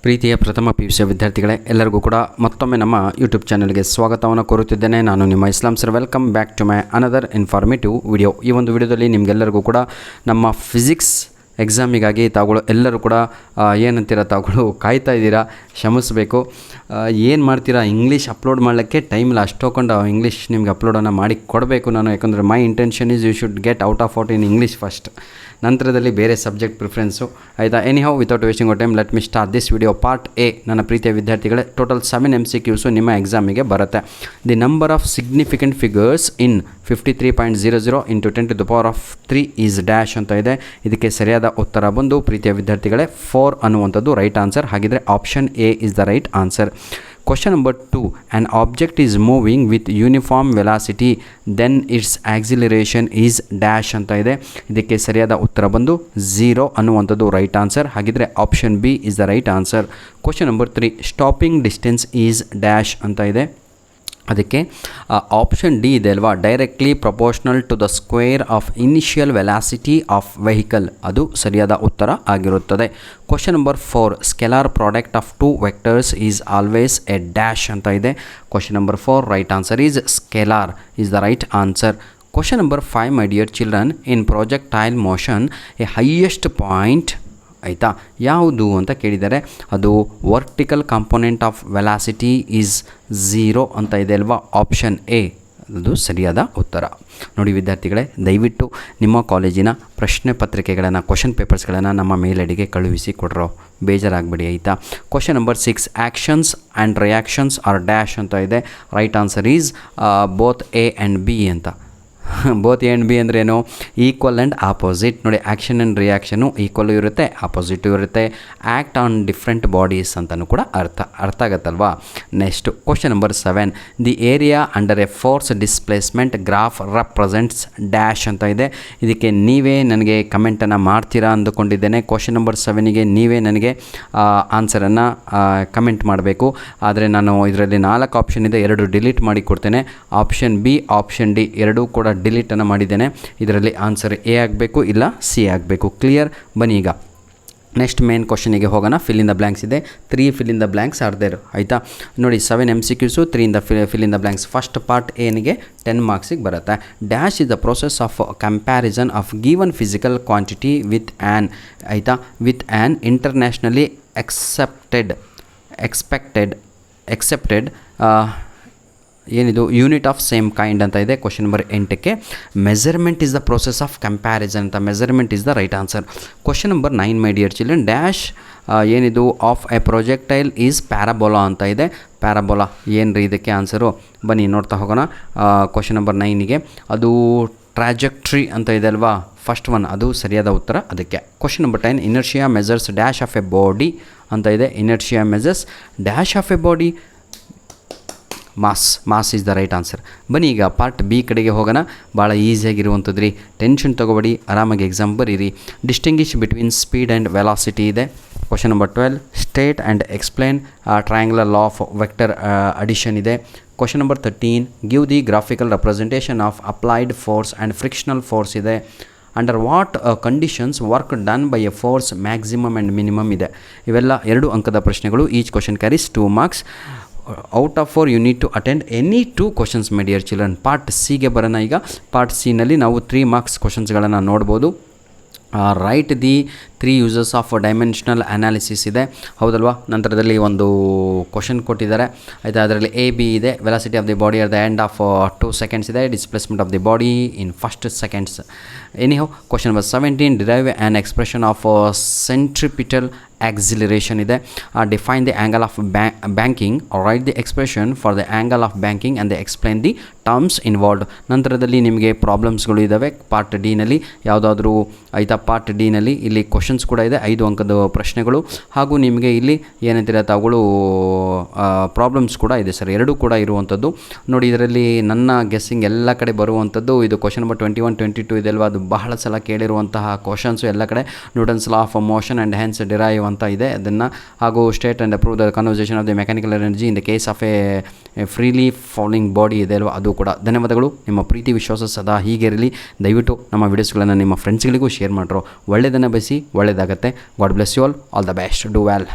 ಪ್ರೀತಿಯ ಪ್ರಥಮ PUC ವಿದ್ಯಾರ್ಥಿಗಳೇ, ಎಲ್ಲರಿಗೂ ಕೂಡ ಮತ್ತೊಮ್ಮೆ ನಮ್ಮ ಯೂಟ್ಯೂಬ್ ಚಾನಲ್ಗೆ ಸ್ವಾಗತವನ್ನು ಕೋರುತ್ತಿದ್ದೇನೆ. ನಾನು ನಿಮ್ಮ Islam sir. Welcome back to my another informative video. ಈ ಒಂದು ವಿಡಿಯೋದಲ್ಲಿ ನಿಮಗೆಲ್ಲರಿಗೂ ಕೂಡ ನಮ್ಮ ಫಿಸಿಕ್ಸ್ ಎಕ್ಸಾಮಿಗಾಗಿ ತಾವುಗಳು ಎಲ್ಲರೂ ಕೂಡ ಏನಂತೀರ ತಾವುಗಳು ಕಾಯ್ತಾ ಇದ್ದೀರಾ, ಕ್ಷಮಿಸಬೇಕು. ಏನು ಮಾಡ್ತೀರಾ, ಇಂಗ್ಲೀಷ್ ಅಪ್ಲೋಡ್ ಮಾಡಲಿಕ್ಕೆ ಟೈಮ್ ಇಲ್ಲ. ಅಷ್ಟೊಂದು ಇಂಗ್ಲೀಷ್ ನಿಮ್ಗೆ ಅಪ್ಲೋಡನ್ನು ಮಾಡಿ ಕೊಡಬೇಕು ನಾನು. ಯಾಕಂದರೆ my intention is you should get out of out in English first, ನಂತರದಲ್ಲಿ ಬೇರೆ ಸಬ್ಜೆಕ್ಟ್ ಪ್ರಿಫರೆನ್ಸು. ಆಯಿತಾ? Anyhow, without wasting time let me start this video. Part A. ನನ್ನ ಪ್ರೀತಿಯ ವಿದ್ಯಾರ್ಥಿಗಳೇ, ಟೋಟಲ್ 7 MCQs ನಿಮ್ಮ ಎಕ್ಸಾಮಿಗೆ ಬರುತ್ತೆ. The number of significant figures in 53.00 into 10³ is dash ಅಂತ ಇದೆ. ಇದಕ್ಕೆ ಸರಿಯಾದ ಉತ್ತರ ಬಂದು ಪ್ರೀತಿಯ ವಿದ್ಯಾರ್ಥಿಗಳೇ 4 ಅನ್ನುವಂಥದ್ದು ರೈಟ್ ಆನ್ಸರ್. ಹಾಗಿದ್ರೆ option A is the right answer. Question number 2. An object is moving with uniform velocity, then its acceleration is dash ಅಂತ ಇದೆ. ಇದಕ್ಕೆ ಸರಿಯಾದ ಉತ್ತರ ಬಂದು 0 ಅನ್ನುವಂಥದ್ದು ರೈಟ್ ಆನ್ಸರ್. ಹಾಗಿದ್ರೆ option B is the right answer. Question number 3. Stopping distance is dash ಅಂತ ಇದೆ. ಅದಕ್ಕೆ ಆಪ್ಷನ್ ಡಿ ಇದೆ ಅಲ್ವಾ, directly proportional to the square of initial velocity of vehicle, ಅದು ಸರಿಯಾದ ಉತ್ತರ ಆಗಿರುತ್ತದೆ. Question number 4. Scalar product of 2 vectors is always a dash ಅಂತ ಇದೆ. Question number 4 right answer is scalar is the right answer. Question number 5 my dear children, in projectile motion a highest point ಆಯಿತಾ ಯಾವುದು ಅಂತ ಕೇಳಿದ್ದಾರೆ. ಅದು vertical component of velocity is 0 ಅಂತ ಇದೆ ಅಲ್ವಾ. ಆಪ್ಷನ್ ಎ ಅದು ಸರಿಯಾದ ಉತ್ತರ. ನೋಡಿ ವಿದ್ಯಾರ್ಥಿಗಳೇ, ದಯವಿಟ್ಟು ನಿಮ್ಮ ಕಾಲೇಜಿನ ಪ್ರಶ್ನೆ ಪತ್ರಿಕೆಗಳನ್ನು, ಕ್ವಶನ್ ಪೇಪರ್ಸ್ಗಳನ್ನು ನಮ್ಮ ಮೇಲ್ ಐಡಿಗೆ ಕಳುಹಿಸಿ ಕೊಡ್ರೋ, ಬೇಜಾರಾಗಬೇಡಿ ಆಯಿತಾ. Question number 6. Actions and reactions are dash ಅಂತ ಇದೆ. Right answer is both A and B ಅಂತ. ಬೋತ್ ಎ ಆ್ಯಂಡ್ ಬಿ ಅಂದ್ರೇನು? Equal and opposite. ನೋಡಿ, ಆ್ಯಕ್ಷನ್ ಆ್ಯಂಡ್ ರಿಯಾಕ್ಷನು ಈಕ್ವಲ್ಲು ಇರುತ್ತೆ, ಆಪೋಸಿಟು ಇರುತ್ತೆ. ಆ್ಯಕ್ಟ್ ಆನ್ ಡಿಫ್ರೆಂಟ್ ಬಾಡೀಸ್ ಅಂತಲೂ ಕೂಡ ಅರ್ಥ ಆಗುತ್ತಲ್ವಾ. Next question number 7. The area under a force displacement graph represents dash ಅಂತ ಇದೆ. ಇದಕ್ಕೆ ನೀವೇ ನನಗೆ ಕಮೆಂಟನ್ನು ಮಾಡ್ತೀರಾ ಅಂದುಕೊಂಡಿದ್ದೇನೆ. ಕ್ವಶನ್ ನಂಬರ್ 7ಗೆ ನೀವೇ ನನಗೆ ಆನ್ಸರನ್ನು ಕಮೆಂಟ್ ಮಾಡಬೇಕು. ಆದರೆ ನಾನು ಇದರಲ್ಲಿ 4 ಆಪ್ಷನ್ ಇದೆ, 2 ಡಿಲೀಟ್ ಮಾಡಿ ಕೊಡ್ತೇನೆ. ಆಪ್ಷನ್ ಬಿ, ಆಪ್ಷನ್ ಡಿ ಎರಡೂ ಕೂಡ ಡಿಲೀಟನ್ನು ಮಾಡಿದ್ದೇನೆ. ಇದರಲ್ಲಿ ಆನ್ಸರ್ ಎ ಆಗಬೇಕು, ಇಲ್ಲ ಸಿ ಆಗಬೇಕು. ಕ್ಲಿಯರ್? ಬನ್ನಿ ಈಗ ನೆಕ್ಸ್ಟ್ ಮೇನ್ ಕ್ವಶನಿಗೆ ಹೋಗೋಣ. ಫಿಲ್ ಇನ್ ದ ಬ್ಲ್ಯಾಂಕ್ಸ್ ಇದೆ. 3 fill in the blanks are there ಆಯಿತಾ. ನೋಡಿ 7 MCQs, 3 in the fill in the blanks. First part ಏನಿಗೆ 10 ಮಾರ್ಕ್ಸಿಗೆ ಬರುತ್ತೆ. Dash is the process of comparison of given physical quantity with an ಆಯಿತಾ with an internationally accepted ಏನಿದು unit of same kind ಅಂತ ಇದೆ. Question number 8ಕ್ಕೆ measurement is the process of comparison ಅಂತ, measurement is the right answer. Question number 9 my dear children, dash ಏನಿದು of A projectile is parabola ಅಂತ ಇದೆ. Parabola ಏನು ರೀ ಇದಕ್ಕೆ ಆನ್ಸರು? ಬನ್ನಿ ನೋಡ್ತಾ ಹೋಗೋಣ. ಕ್ವಶನ್ ನಂಬರ್ 9ಗೆ ಅದು ಟ್ರಾಜೆಕ್ಟ್ರಿ ಅಂತ ಇದೆ ಅಲ್ವಾ, ಫಸ್ಟ್ ಒನ್, ಅದು ಸರಿಯಾದ ಉತ್ತರ ಅದಕ್ಕೆ. Question number 10. Inertia measures dash of a body ಅಂತ ಇದೆ. Inertia measures dash of a body mass is the right answer. ಬನ್ನಿ ಈಗ ಪಾರ್ಟ್ ಬಿ ಕಡೆಗೆ ಹೋಗೋಣ. ಭಾಳ ಈಸಿಯಾಗಿರುವಂಥದ್ದು ರೀ, ಟೆನ್ಷನ್ ತೊಗೊಬೇಡಿ, ಆರಾಮಾಗಿ ಎಕ್ಸಾಮ್ ಬರೀರಿ. Distinguish between speed and velocity ಇದೆ. Question number 12. State and explain triangular law of vector addition ಇದೆ. Question number 13. Give the graphical representation of applied force and frictional force ಇದೆ. Under what conditions work done by a force maximum and minimum ಇದೆ. ಇವೆಲ್ಲ 2 ಅಂಕದ ಪ್ರಶ್ನೆಗಳು. Each question carries 2 marks. Out of 4 you need to attend any 2 questions my dear children. Part ಸಿಗೆ ಬರೋಣ ಈಗ. Part ಸಿನಲ್ಲಿ ನಾವು 3 marks ಕ್ವಶನ್ಸ್ಗಳನ್ನು ನೋಡ್ಬೋದು. Write the 3 uses of dimensional analysis ಇದೆ, ಹೌದಲ್ವಾ. ನಂತರದಲ್ಲಿ ಒಂದು ಕ್ವಶನ್ ಕೊಟ್ಟಿದ್ದಾರೆ ಆಯಿತಾ. ಅದರಲ್ಲಿ ಎ ಬಿ ಇದೆ. Velocity of the body at the end of 2 seconds ಇದೆ. Displacement of the body in first seconds. Anyhow, question number 17. Derive an expression of centripetal acceleration ಇದೆ. Define the angle of banking, write the expression for the angle of banking and the explain the terms involved. ನಂತರದಲ್ಲಿ ನಿಮಗೆ ಪ್ರಾಬ್ಲಮ್ಸ್ಗಳು ಇದ್ದಾವೆ part ಡಿನಲ್ಲಿ, ಯಾವುದಾದ್ರೂ ಆಯಿತಾ. Part ಡಿನಲ್ಲಿ ಇಲ್ಲಿ questions ಕೂಡ ಇದೆ, 5 ಅಂಕದ ಪ್ರಶ್ನೆಗಳು, ಹಾಗೂ ನಿಮಗೆ ಇಲ್ಲಿ ಏನಂತೀರ ತಾವುಗಳು ಪ್ರಾಬ್ಲಮ್ಸ್ ಕೂಡ ಇದೆ ಸರ್, 2 ಕೂಡ ಇರುವಂಥದ್ದು. ನೋಡಿ ಇದರಲ್ಲಿ ನನ್ನ ಗೆಸ್ಸಿಂಗ್ ಎಲ್ಲ ಕಡೆ ಬರುವಂಥದ್ದು ಇದು ಕ್ವಶನ್ ನಂಬರ್ 21, 22 ಇದೆ ಅಲ್ವಾ. ಅದು ಬಹಳ ಸಲ ಕೇಳಿರುವಂತಹ ಕ್ವಶನ್ಸು ಎಲ್ಲ ಕಡೆ. Newton's law of motion and hence derive ಅಂತ ಇದೆ ಅದನ್ನು, ಹಾಗೂ state and approve the conservation of the mechanical energy in the case of A freely falling body ಇದೆ ಅಲ್ವಾ, ಅದು ಕೂಡ. ಧನ್ಯವಾದಗಳು. ನಿಮ್ಮ ಪ್ರೀತಿ ವಿಶ್ವಾಸ ಸದಾ ಹೀಗೆ ಇರಲಿ. ದಯವಿಟ್ಟು ನಮ್ಮ ವೀಡಿಯೋಸ್ಗಳನ್ನು ನಿಮ್ಮ ಫ್ರೆಂಡ್ಸ್ಗಳಿಗೂ ಶೇರ್ ಮಾಡಿರೋ. ಒಳ್ಳೆಯದನ್ನು ಬಯಸಿ, ಒಳ್ಳೆಯದಾಗತ್ತೆ. God bless you all the best. Do well.